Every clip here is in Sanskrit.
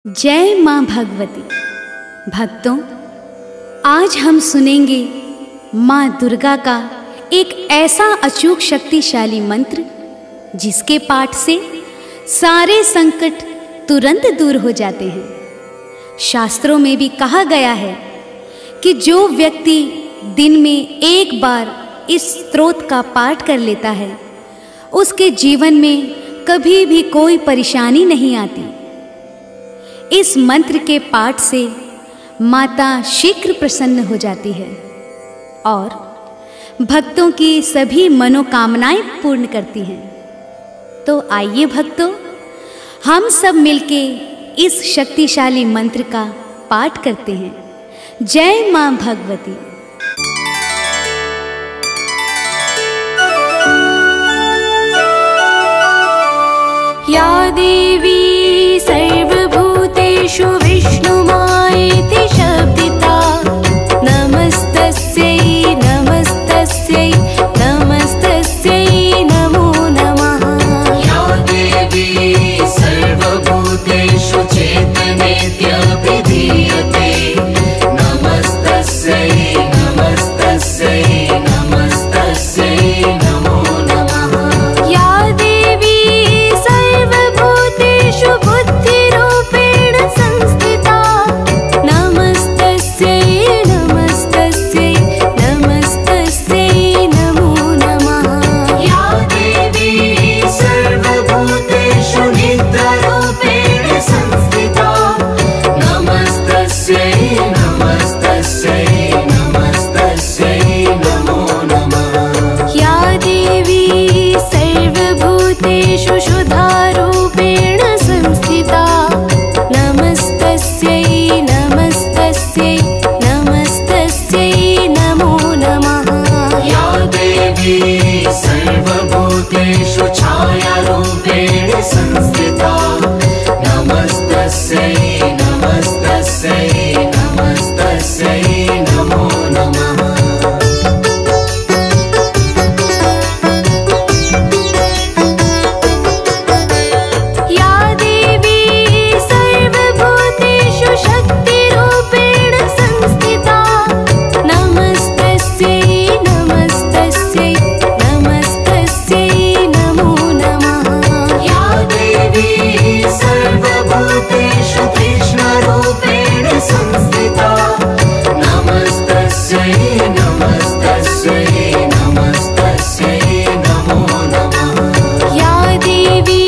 जय मां भगवती। भक्तों, आज हम सुनेंगे मां दुर्गा का एक ऐसा अचूक शक्तिशाली मंत्र जिसके पाठ से सारे संकट तुरंत दूर हो जाते हैं। शास्त्रों में भी कहा गया है कि जो व्यक्ति दिन में एक बार इस स्तोत्र का पाठ कर लेता है उसके जीवन में कभी भी कोई परेशानी नहीं आती। इस मंत्र के पाठ से माता शीघ्र प्रसन्न हो जाती है और भक्तों की सभी मनोकामनाएं पूर्ण करती हैं। तो आइए भक्तों, हम सब मिलके इस शक्तिशाली मंत्र का पाठ करते हैं। जय मां भगवती। या देवी सर्वभूतेषु विष्णुमायेति शब्दिता, नमस्तस्यै नमस्तस्यै नमस्तस्यै नमो नमः। या देवी सर्वभूतेषु चेतनेत्यभिधीयते, नमस्तस्यै नमस्तस्यै नमस्तस्यै नमो नमः। या देवी सर्वभूतेषु बुद्धिरूपेण संस्थिता, नमस्तस्यै नमस्तस्यै नमस्तस्यै नमो नमः। या देवी सर्वभूतेषु नित्यरूपेण संस्थिता, नमस्तस्यै नमस्तस्यै नमस्तस्यै नमो नमः। या देवी सर्वभूतेषु शुद्धारूपेण संस्थिता, नमस्तस्यै नमस्तस्यै नमस्तस्यै नमो नमः। या देवी सर्वभूतेषु छायारूपेण संस्थिता, नमस्तस्यै नमस्तस्यै नमस्तस्यै नमो नमः। या देवी सर्वभूतेषु शक्तिरूपेण संस्थिता, नमस्तस्यै नमस्तस्यै नमस्तस्यै नमो नमः। या देवी सर्वभूतेषु कृष्णरूपेण संस्थिता, नमस्तस्यै नमस्तस्यै नमस्तस्यै नमो नमः। या देवी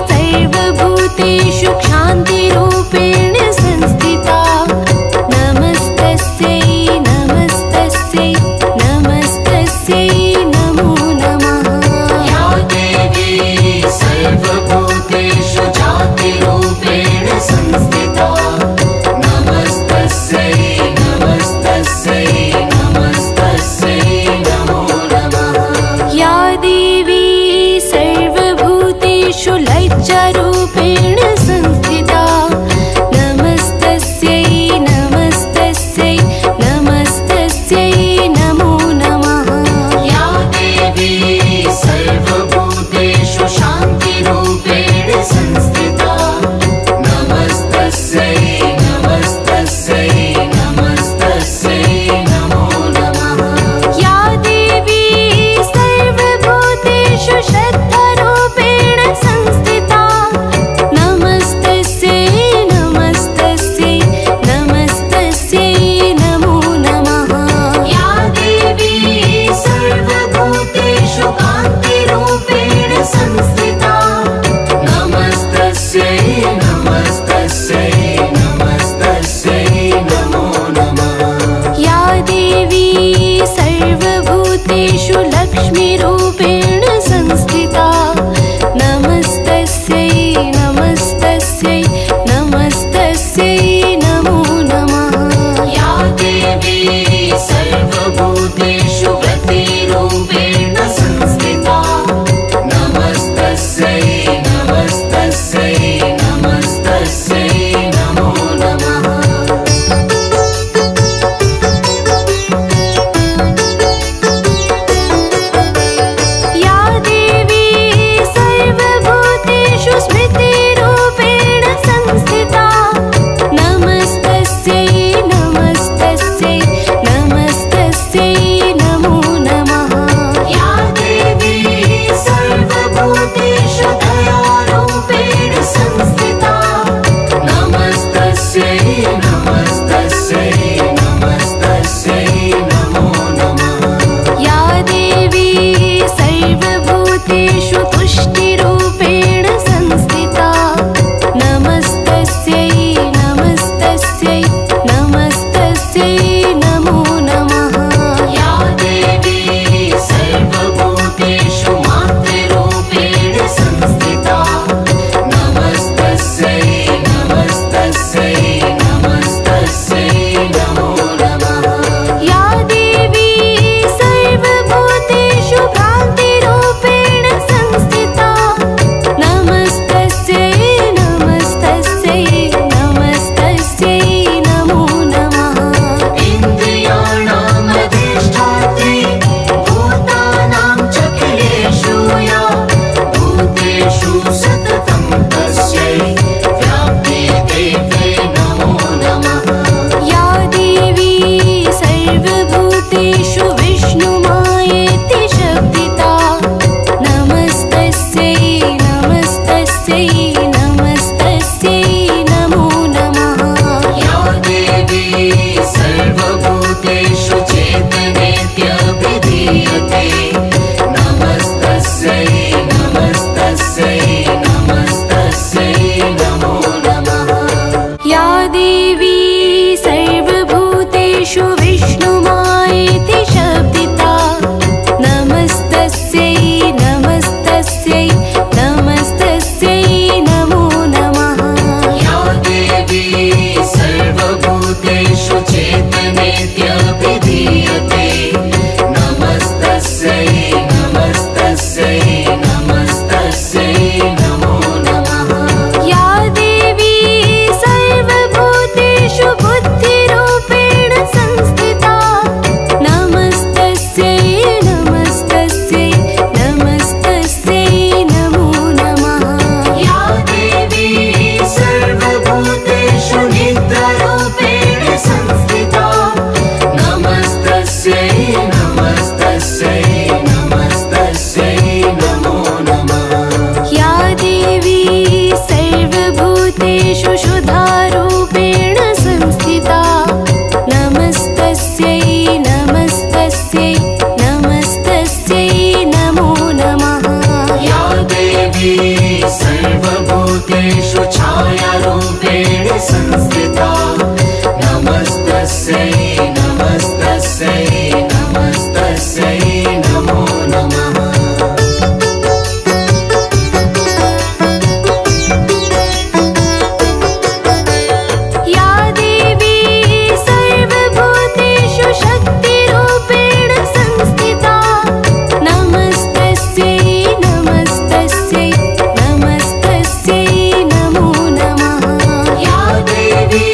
सर्वभूतेषु क्षान्तिरूपेण संस्थिता, नमस्तस्यै नमस्तस्यै नमस्तस्यै नमो नमः। या देवी सर्वभूतेषु जातिरूपेण संस्थिता, नमस्तस्यै नमस्तस्यै नमस्तस्यै नमो नमः। या देवी सर्वभूतेषु लज्जारूपेण संस्थिता, नमस्तस्यै नमस्तस्यै नमस्तस्यै नमो नमः। या देवी सर्वभूतेषु शान्तिरूपेण संस्थिता, नमस्तस्यै नमस्तस्यै नमस्तस्यै नमो नमः। या देवी सर्वभूतेषु श्रद्धारूपेण संस्थिता, नमस्तस्यै नमस्तस्यै नमस्तस्यै नमो नमः। या देवी सर्वभूतेषु कान्तिरूपेण संस्थिता, नमस्तस्यै नमस्तस्यै नमस्तस्यै नमो नमः। या देवी सर्वभूतेषु लक्ष्मीरूपेण संस्थिता, नमस्तस्यै नमस्तस्यै नमस्तस्यै नमो नमः। या देवी सर्वभूतेषु गतिरूपेण संस्थिता, नमस्तस्यै नमस्तस्यै नमस्तस्यै नमो नमः। या देवी सर्वभूतेषु स्मृतिरूपेण संस्थिता, संस्थिता नमस्तस्यै नमस्तस्यै नमस्तस्यै नमो नमः या देवी सर्वभूतेषु शक्तिरूपेण संस्थिता नमस्तस्यै नमस्तस्यै नमस्तस्यै नमो नमः या देवी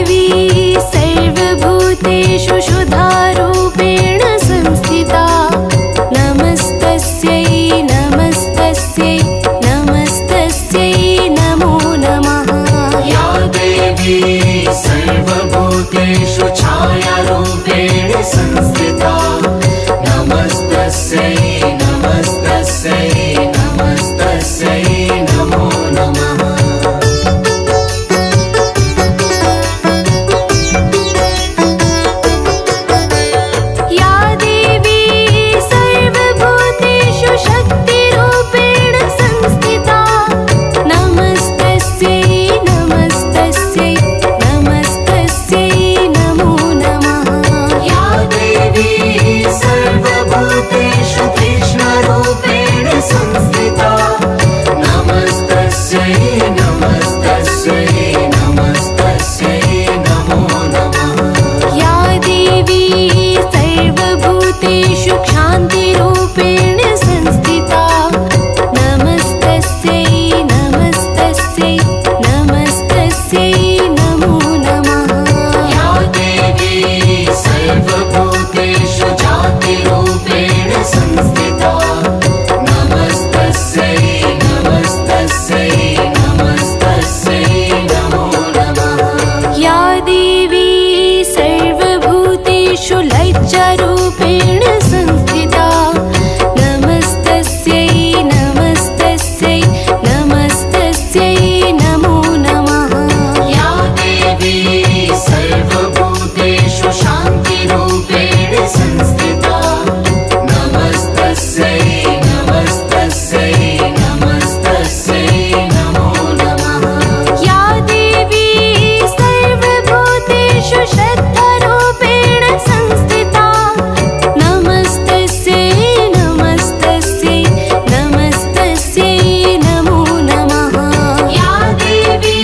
देवी सर्वभूतेषु शुद्धारूपेण संस्थिता नमस्तस्यै नमस्तस्यै नमस्तस्यै नमो नमः। या देवी सर्वभूतेषु छायारूपेण संस्थिता नमस्तस्यै नमस्तस्यै नमस्तस्यै नमो नमः। या देवी सर्वभूतेषु शक्तिरूपेण संस्थिता नमस्तस्यै नमस्तस्यै नमस्तस्यै नमो नमः। या देवी सर्वभूतेषु कृष्णरूपेण संस्थिता नमस्तस्यै नमस्तस्यै नमस्तस्यै नमो नमः। या देवी सर्वभूतेषु क्षान्तिरूपेण संस्थिता नमस्तस्यै नमस्तस्यै नमस्तस्यै नमो नमः। या देवी सर्वभूतेषु जातिरूपेण संस्थिता नमस्तस्यै नमस्तस्यै नमस्तस्यै नमो नमः। या देवी सर्वभूतेषु लज्जारूपेण संस्थिता नमस्तस्यै नमस्तस्यै नमस्तस्यै नमो नमः। या देवी सर्वभूतेषु शान्तिरूपेण संस्थिता नमस्तस्यै नमस्तस्यै नमस्तस्यै नमो नमः। या देवी सर्वभूतेषु श्रद्धारूपेण संस्थिता नमस्तस्यै नमस्तस्यै नमस्तस्यै नमो नमः। या देवी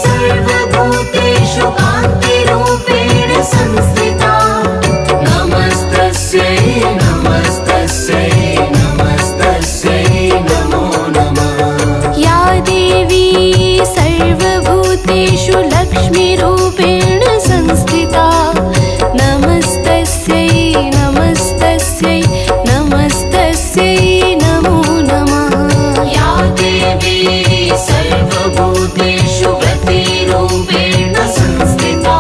सर्वभूतेषु कान्तिरूपेण संस्थिता नमस्तस्यै नमस्तस्यै नमस्तस्यै नमो नमः। या देवी सर्वभूतेषु लक्ष्मीरूपेण संस्थिता नमस्तस्यै नमस्तस्यै नमस्तस्यै नमो नमः। या देवी सर्वभूतेषु व्रतिरूपेण संस्थिता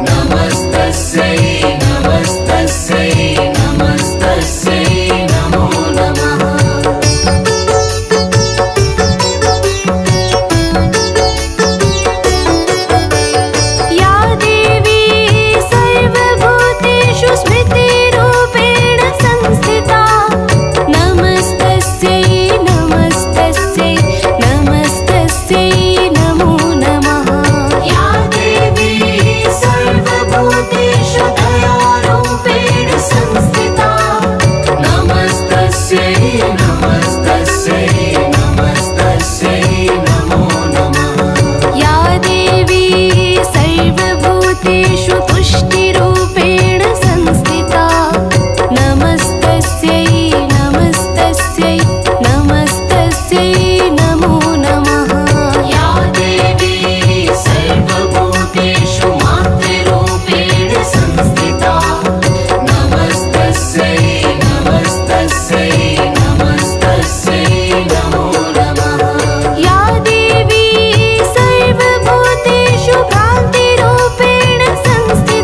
नमस्तस्यै नमस्तस्यै नमस्तस्यै नमो नमः। या देवी सर्वभूतेषु स्मृतिरूपेण संस्थिता नमस्तस्यै नमस्तस्यै नमस्तस्यै नमो नमः। या देवी सर्वभूतेषु दयारूपेण संस्थिता नमस्तस्यै नमस्तस्यै नमस्तस्यै नमो नमः। या देवी सर्वभूतेषु तुष्टिरूपेण संस्थिता नमस्तस्यै नमस्तस्यै नमस्तस्यै नमो नमः। या देवी सर्वभूतेषु मातृरूपेण संस्थिता नमस्तस्यै नमस्तस्यै नमस्तस्यै नमो नमः। या देवी सर्वभूतेषु भ्रान्तिरूपेण संस्थिता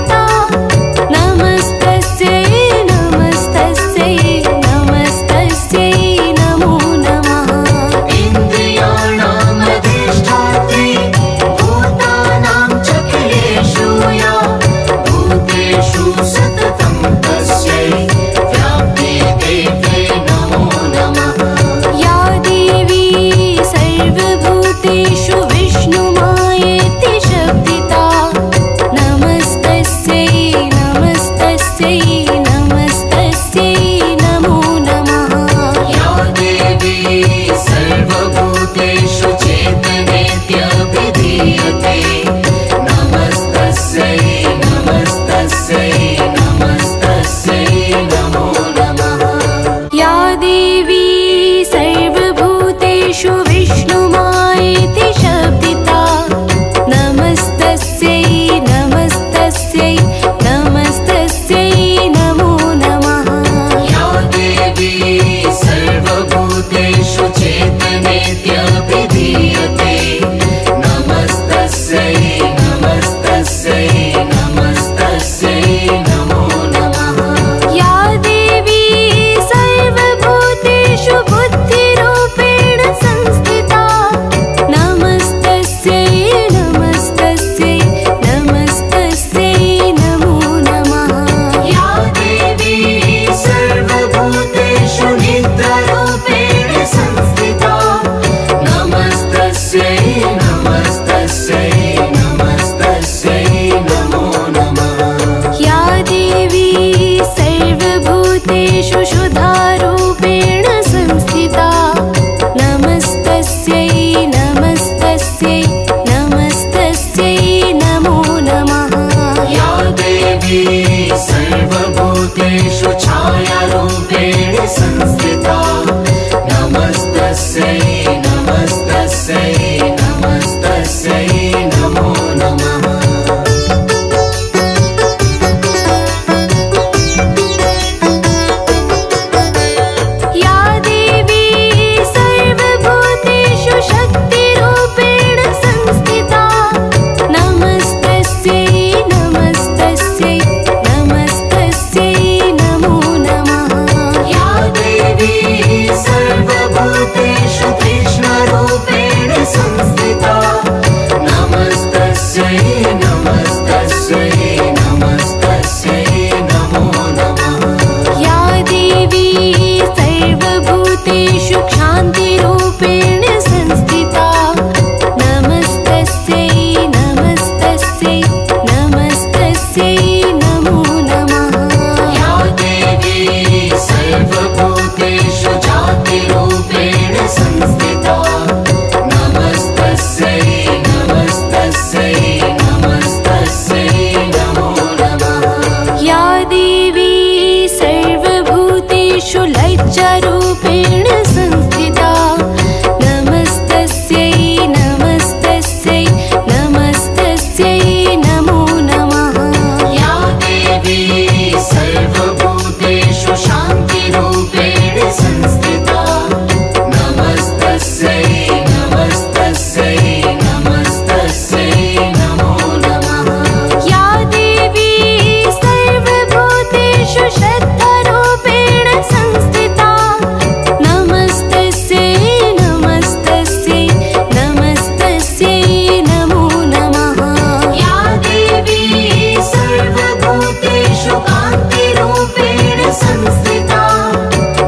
सर्वभूतेषु शुद्धारूपेण संस्थिता नमस्तस्यै नमस्तस्यै नमस्तस्यै नमो नमः या देवी सर्वभूतेषु छायारूपेण संस्थिता नमस्तस्यै नमस्तस्यै नमस्तस्यै नमो नमः या देवी सर्वभूतेषु शक्तिरूपेण संस्थिता नमस्तस्यै नमस्तस्यै नमस्तस्यै नमो नमः या देवी सर्वभूतेषु कृष्णरूपेण संस्थिता नमस्तस्यै नमस्तस्यै नमस्तस्यै नमो नमः या देवी सर्वभूतेषु क्षान्तिरूपेण संस्थिता नमस्तस्यै नमस्तस्यै नमस्तस्यै नमो नमः या देवी सर्वभूतेषु जातिरूपेण संस्थिता नमस्तस्यै नमस्तस्यै नमस्तस्यै नमो नमः या देवी सर्वभूतेषु लज्जारूपेण संस्थिता नमस्तस्यै नमस्तस्यै नमस्तस्यै नमो नमः या देवी सर्वभूतेषु शान्तिरूपेण संस्थिता नमस्तस्यै नमस्तस्यै नमस्तस्यै नमो नमः या देवी सर्वभूतेषु श्रद्धारूपेण संस्थिता नमस्तस्यै नमस्तस्यै नमस्तस्यै नमो नमः या देवी सर्वभूतेषु कान्तिरूपेण संस्थिता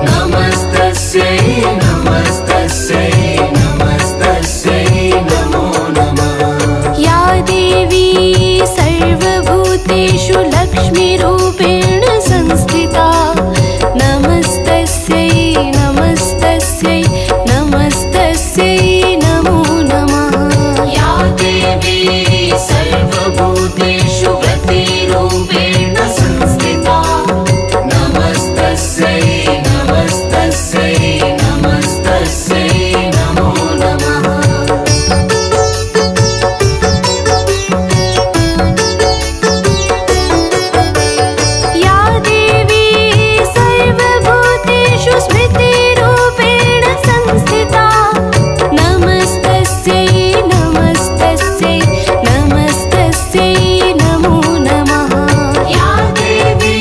नमस्तस्यै नमस्तस्यै नमस्तस्यै नमो नमः या देवी सर्वभूतेषु लक्ष्मीरूपेण संस्थिता नमस्तस्यै नमस्तस्यै नमस्तस्यै नमो नमः या देवी सर्वभूतेषु व्रतिरूपेण संस्थिता नमस्तस्यै नमस्तस्यै नमस्तस्यै नमो नमः या देवी सर्वभूतेषु स्मृतिरूपेण संस्थिता नमस्तस्यै नमस्तस्यै नमस्तस्यै नमो नमः या देवी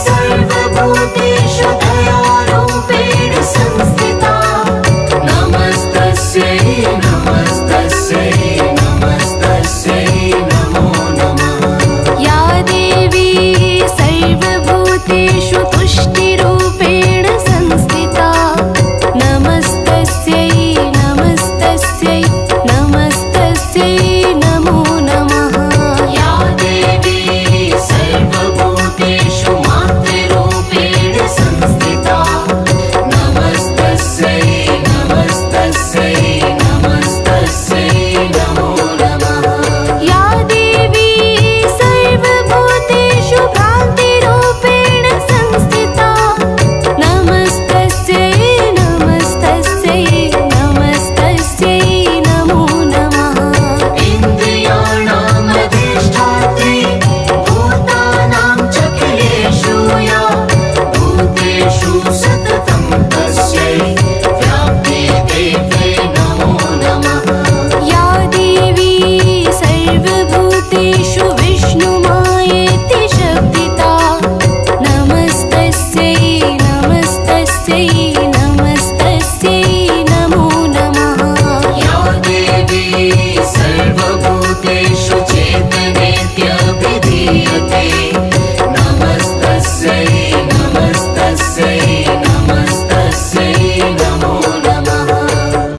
सर्वभूतेषु दयारूपेण संस्थिता नमस्तस्यै नमस्तस्यै नमस्तस्यै नमो नमः या देवी सर्वभूतेषु तुष्टिरूपेण संस्थिता नमस्तस्यै नमस्तस्यै नमस्तस्यै नमो नमः या देवी सर्वभूतेषु मातृरूपेण संस्थिता नमस्तस्यै नमस्तस्यै नमस्तस्यै नमो नमः या देवी सर्वभूतेषु भ्रान्तिरूपेण संस्थिता नमस्तस्यै नमस्तस्यै नमस्तस्यै नमो नमः इन्द्रियाणाम् अधिष्ठात्री भूतानां चक्रेषु या भूतेषु सततं तस्यै व्याप्ते देवे नमो नमः या देवी सर्वभूतेषु विष्णुमा